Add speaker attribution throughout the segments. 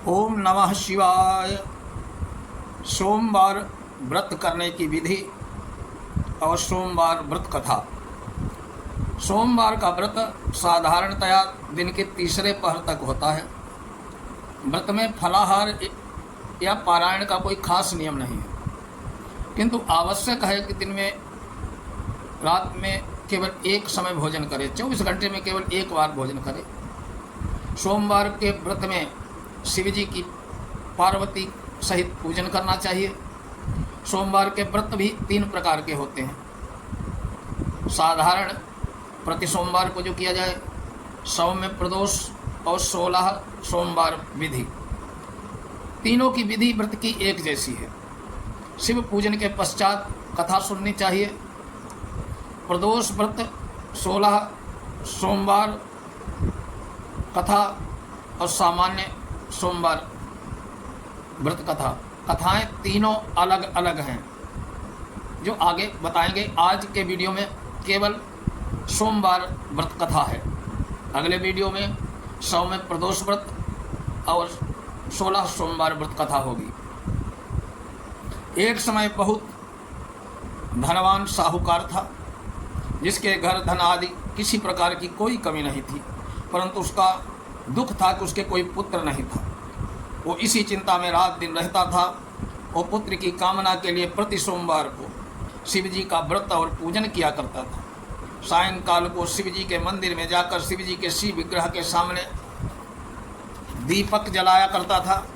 Speaker 1: ओम नमः शिवाय। सोमवार व्रत करने की विधि और सोमवार व्रत कथा। सोमवार का व्रत साधारणतया दिन के तीसरे पहर तक होता है। व्रत में फलाहार या पारायण का कोई खास नियम नहीं है, किंतु आवश्यक है कि दिन में रात में केवल एक समय भोजन करे, 24 घंटे में केवल एक बार भोजन करे। सोमवार के व्रत में शिव जी की पार्वती सहित पूजन करना चाहिए। सोमवार के व्रत भी 3 प्रकार के होते हैं। साधारण प्रति सोमवार को जो किया जाए, सौम्य प्रदोष और 16 सोमवार विधि। तीनों की विधि व्रत की एक जैसी है। शिव पूजन के पश्चात कथा सुननी चाहिए। प्रदोष व्रत 16 सोमवार कथा और सामान्य सोमवार व्रत कथा। कथाएं तीनों अलग अलग हैं जो आगे बताएंगे। आज के वीडियो में केवल सोमवार व्रत कथा है। अगले वीडियो में सौम्य प्रदोष व्रत और 16 सोमवार व्रत कथा होगी। एक समय बहुत धनवान साहूकार था, जिसके घर धन आदि किसी प्रकार की कोई कमी नहीं थी, परंतु उसका दुख था कि उसके कोई पुत्र नहीं था। वो इसी चिंता में रात दिन रहता था। वो पुत्र की कामना के लिए प्रति सोमवार को शिव जी का व्रत और पूजन किया करता था। सायंकाल को शिव जी के मंदिर में जाकर शिव जी के शिव विग्रह के सामने दीपक जलाया करता था।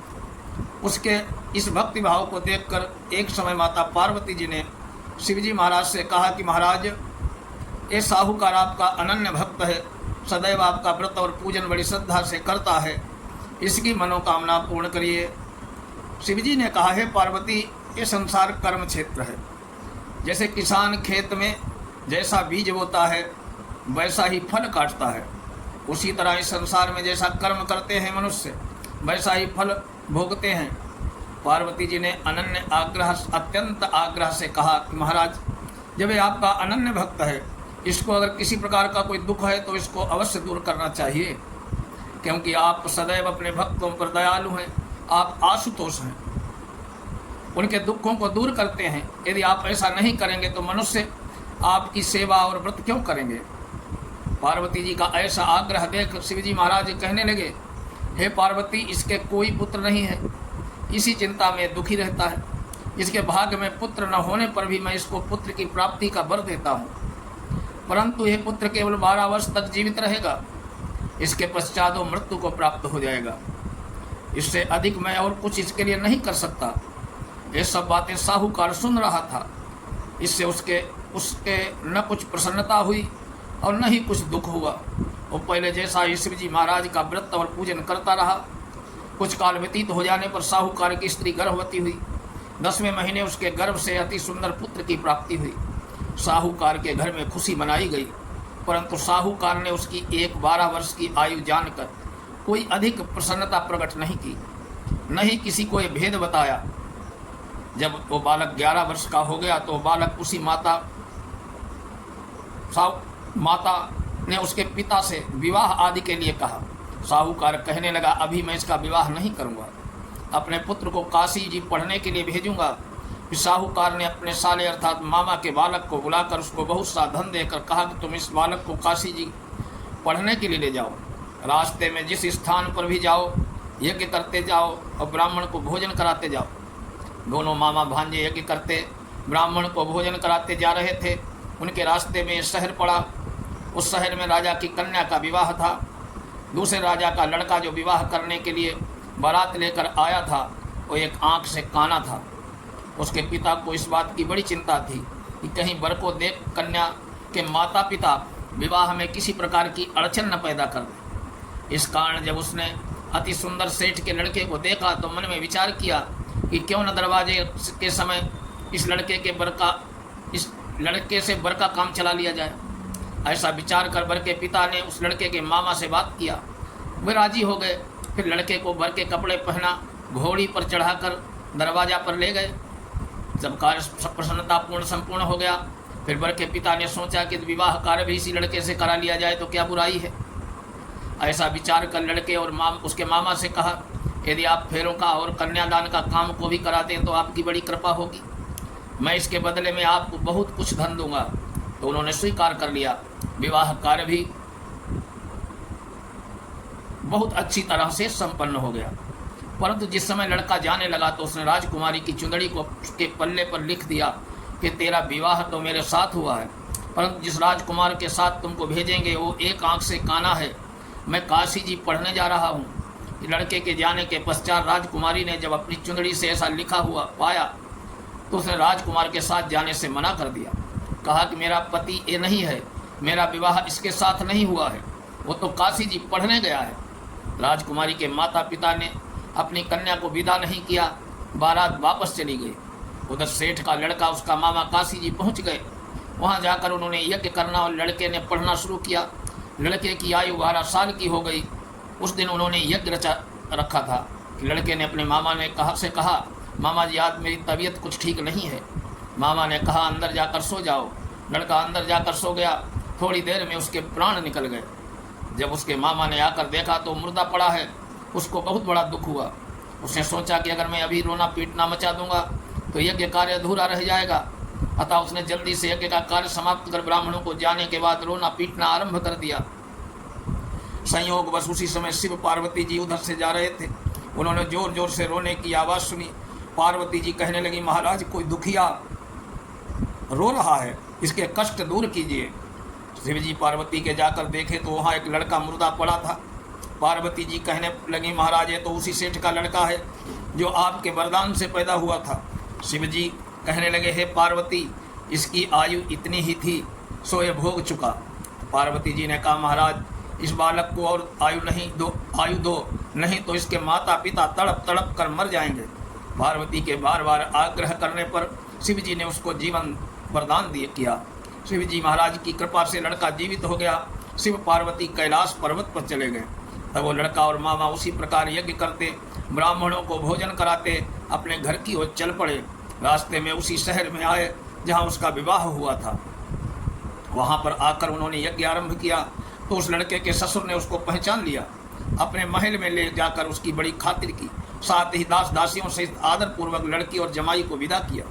Speaker 1: उसके इस भक्ति भाव को देखकर एक समय माता पार्वती जी ने शिव जी महाराज से कहा कि महाराज, ये साहूकार आपका अनन्य भक्त है, सदैव आपका व्रत और पूजन बड़ी श्रद्धा से करता है, इसकी मनोकामना पूर्ण करिए। शिव जी ने कहा, है पार्वती, ये संसार कर्म क्षेत्र है। जैसे किसान खेत में जैसा बीज बोता है वैसा ही फल काटता है, उसी तरह इस संसार में जैसा कर्म करते हैं मनुष्य वैसा ही फल भोगते हैं। पार्वती जी ने अत्यंत आग्रह से कहा कि महाराज, जब ये आपका अनन्य भक्त है, इसको अगर किसी प्रकार का कोई दुख है तो इसको अवश्य दूर करना चाहिए, क्योंकि आप सदैव अपने भक्तों पर दयालु हैं। आप आशुतोष हैं, उनके दुखों को दूर करते हैं। यदि आप ऐसा नहीं करेंगे तो मनुष्य आपकी सेवा और व्रत क्यों करेंगे। पार्वती जी का ऐसा आग्रह देख शिवजी महाराज कहने लगे, हे पार्वती, इसके कोई पुत्र नहीं है, इसी चिंता में दुखी रहता है। इसके भाग्य में पुत्र न होने पर भी मैं इसको पुत्र की प्राप्ति का वर देता हूँ, परंतु यह पुत्र केवल 12 वर्ष तक जीवित रहेगा। इसके पश्चात वो मृत्यु को प्राप्त हो जाएगा। इससे अधिक मैं और कुछ इसके लिए नहीं कर सकता। ये सब बातें साहूकार सुन रहा था। इससे उसके न कुछ प्रसन्नता हुई और न ही कुछ दुख हुआ। वो पहले जैसा ही शिव जी महाराज का व्रत और पूजन करता रहा। कुछ काल व्यतीत हो जाने पर साहूकार की स्त्री गर्भवती हुई। 10वें महीने उसके गर्भ से अति सुंदर पुत्र की प्राप्ति हुई। साहूकार के घर में खुशी मनाई गई, परंतु साहूकार ने उसकी 12 वर्ष की आयु जानकर कोई अधिक प्रसन्नता प्रकट नहीं की, न ही किसी को यह भेद बताया। जब वो बालक 11 वर्ष का हो गया तो बालक उसी माता ने उसके पिता से विवाह आदि के लिए कहा। साहूकार कहने लगा, अभी मैं इसका विवाह नहीं करूँगा, अपने पुत्र को काशी जी पढ़ने के लिए भेजूँगा। फिर साहूकार ने अपने साले अर्थात मामा के बालक को बुलाकर उसको बहुत सा धन देकर कहा कि तुम इस बालक को काशी जी पढ़ने के लिए ले जाओ। रास्ते में जिस स्थान पर भी जाओ, यज्ञ करते जाओ और ब्राह्मण को भोजन कराते जाओ। दोनों मामा भांजे यज्ञ करते ब्राह्मण को भोजन कराते जा रहे थे। उनके रास्ते में शहर पड़ा। उस शहर में राजा की कन्या का विवाह था। दूसरे राजा का लड़का जो विवाह करने के लिए बारात लेकर आया था, वो एक आँख से काना था। उसके पिता को इस बात की बड़ी चिंता थी कि कहीं वर को देख कन्या के माता पिता विवाह में किसी प्रकार की अड़चन न पैदा कर दे। इस कारण जब उसने अति सुंदर सेठ के लड़के को देखा तो मन में विचार किया कि क्यों न दरवाजे के समय इस लड़के से वर का काम चला लिया जाए। ऐसा विचार कर वर के पिता ने उस लड़के के मामा से बात किया। वे राजी हो गए। फिर लड़के को वर के कपड़े पहना, घोड़ी पर चढ़ाकर दरवाजा पर ले गए। जब कार्य प्रसन्नतापूर्ण संपूर्ण हो गया, फिर वर के पिता ने सोचा कि विवाह कार्य भी इसी लड़के से करा लिया जाए तो क्या बुराई है। ऐसा विचार कर लड़के और उसके मामा से कहा यदि आप फेरों का और कन्यादान का काम को भी कराते हैं तो आपकी बड़ी कृपा होगी, मैं इसके बदले में आपको बहुत कुछ धन दूंगा। तो उन्होंने स्वीकार कर लिया। विवाह कार्य भी बहुत अच्छी तरह से संपन्न हो गया। परंतु जिस समय लड़का जाने लगा तो उसने राजकुमारी की चुंदड़ी को उसके पल्ले पर लिख दिया कि तेरा विवाह तो मेरे साथ हुआ है, परंतु जिस राजकुमार के साथ तुमको भेजेंगे वो एक आंख से काना है। मैं काशी जी पढ़ने जा रहा हूँ। लड़के के जाने के पश्चात राजकुमारी ने जब अपनी चुंदड़ी से ऐसा लिखा हुआ पाया तो उसने राजकुमार के साथ जाने से मना कर दिया। कहा कि मेरा पति ये नहीं है, मेरा विवाह इसके साथ नहीं हुआ है, वो तो काशी जी पढ़ने गया है। राजकुमारी के माता पिता ने अपनी कन्या को विदा नहीं किया, बारात वापस चली गई। उधर सेठ का लड़का उसका मामा काशी जी पहुँच गए। वहाँ जाकर उन्होंने यज्ञ करना और लड़के ने पढ़ना शुरू किया। लड़के की आयु 12 साल की हो गई। उस दिन उन्होंने यज्ञ रखा था कि लड़के ने अपने मामा ने कहा मामा जी आज मेरी तबीयत कुछ ठीक नहीं है। मामा ने कहा अंदर जाकर सो जाओ। लड़का अंदर जाकर सो गया। थोड़ी देर में उसके प्राण निकल गए। जब उसके मामा ने आकर देखा तो मुर्दा पड़ा है। उसको बहुत बड़ा दुख हुआ। उसने सोचा कि अगर मैं अभी रोना पीटना मचा दूंगा तो यज्ञ कार्य अधूरा रह जाएगा। अतः उसने जल्दी से यज्ञ का कार्य समाप्त कर ब्राह्मणों को जाने के बाद रोना पीटना आरंभ कर दिया। संयोग बस उसी समय शिव पार्वती जी उधर से जा रहे थे। उन्होंने जोर जोर से रोने की आवाज़ सुनी। पार्वती जी कहने लगी महाराज कोई दुखिया रो रहा है, इसके कष्ट दूर कीजिए। शिव जी पार्वती के जाकर देखे तो वहाँ एक लड़का मुर्दा पड़ा था। पार्वती जी कहने लगी महाराज ये तो उसी सेठ का लड़का है जो आपके वरदान से पैदा हुआ था। शिव जी कहने लगे हे पार्वती इसकी आयु इतनी ही थी सो ये भोग चुका। पार्वती जी ने कहा महाराज इस बालक को और आयु दो नहीं तो इसके माता पिता तड़प तड़प कर मर जाएंगे। पार्वती के बार बार आग्रह करने पर शिव जी ने उसको जीवन वरदान किया। शिव जी महाराज की कृपा से लड़का जीवित हो गया। शिव पार्वती कैलाश पर्वत पर चले गए। तब वो लड़का और मामा उसी प्रकार यज्ञ करते, ब्राह्मणों को भोजन कराते, अपने घर की ओर चल पड़े। रास्ते में उसी शहर में आए जहाँ उसका विवाह हुआ था। वहाँ पर आकर उन्होंने यज्ञ आरंभ किया तो उस लड़के के ससुर ने उसको पहचान लिया। अपने महल में ले जाकर उसकी बड़ी खातिर की, साथ ही दास दासियों से आदर पूर्वक लड़की और जमाई को विदा किया।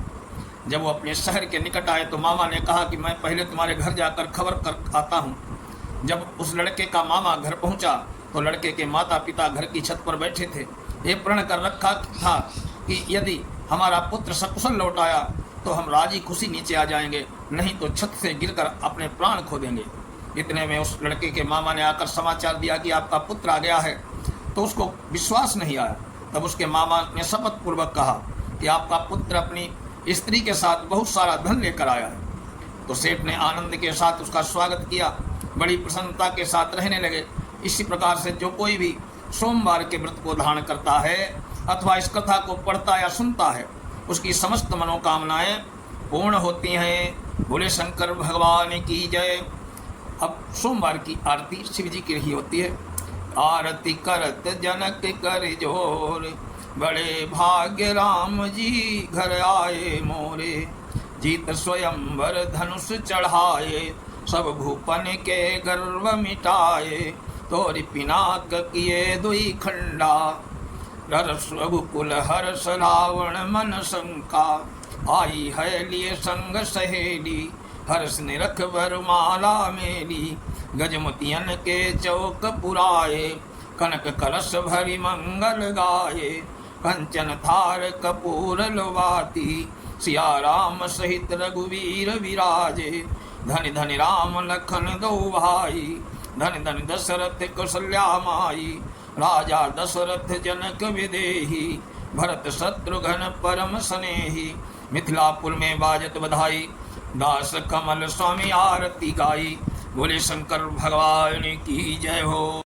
Speaker 1: जब वो अपने शहर के निकट आए तो मामा ने कहा कि मैं पहले तुम्हारे घर जाकर खबर कर आता हूँ। जब उस लड़के का मामा घर पहुँचा तो लड़के के माता पिता घर की छत पर बैठे थे। ये प्रण कर रखा था कि यदि हमारा पुत्र सकुशल लौट आया तो हम राजी खुशी नीचे आ जाएंगे, नहीं तो छत से गिरकर अपने प्राण खो देंगे। इतने में उस लड़के के मामा ने आकर समाचार दिया कि आपका पुत्र आ गया है। तो उसको विश्वास नहीं आया। तब उसके मामा ने शपथ पूर्वक कहा कि आपका पुत्र अपनी स्त्री के साथ बहुत सारा धन लेकर आया है। तो सेठ ने आनंद के साथ उसका स्वागत किया, बड़ी प्रसन्नता के साथ रहने लगे। इसी प्रकार से जो कोई भी सोमवार के व्रत को धारण करता है अथवा इस कथा को पढ़ता या सुनता है उसकी समस्त मनोकामनाएं पूर्ण होती हैं। भोले शंकर भगवान की जय। अब सोमवार की आरती शिव जी की रही होती है। आरती करत जनक कर जोर, बड़े भाग्य राम जी घर आए मोरे। जीत स्वयंवर धनुष चढ़ाए, सब भूपन के गर्व मिटाए। तोरि पिनाक किए दुई खंडा, रस रघुकुल हर्ष रावण मन शंका। आई है लिए संग सहेली, हर्ष निरख वरमाला मेली। गजमतियन के चौक पुराए, कनक कलश भरी मंगल गाये। कंचन थार कपूर लुभाती, सिया राम सहित रघुवीर विराजे। धनि धनि राम लखन दो भाई, धनि धनि दशरथ कौशल्या माई। राजा दशरथ जनक विदेही, भरत शत्रुघ्न परम स्नेही। मिथिलापुर में बाजत बधाई, दास कमल स्वामी आरती गाई। बोले शंकर भगवान की जय हो।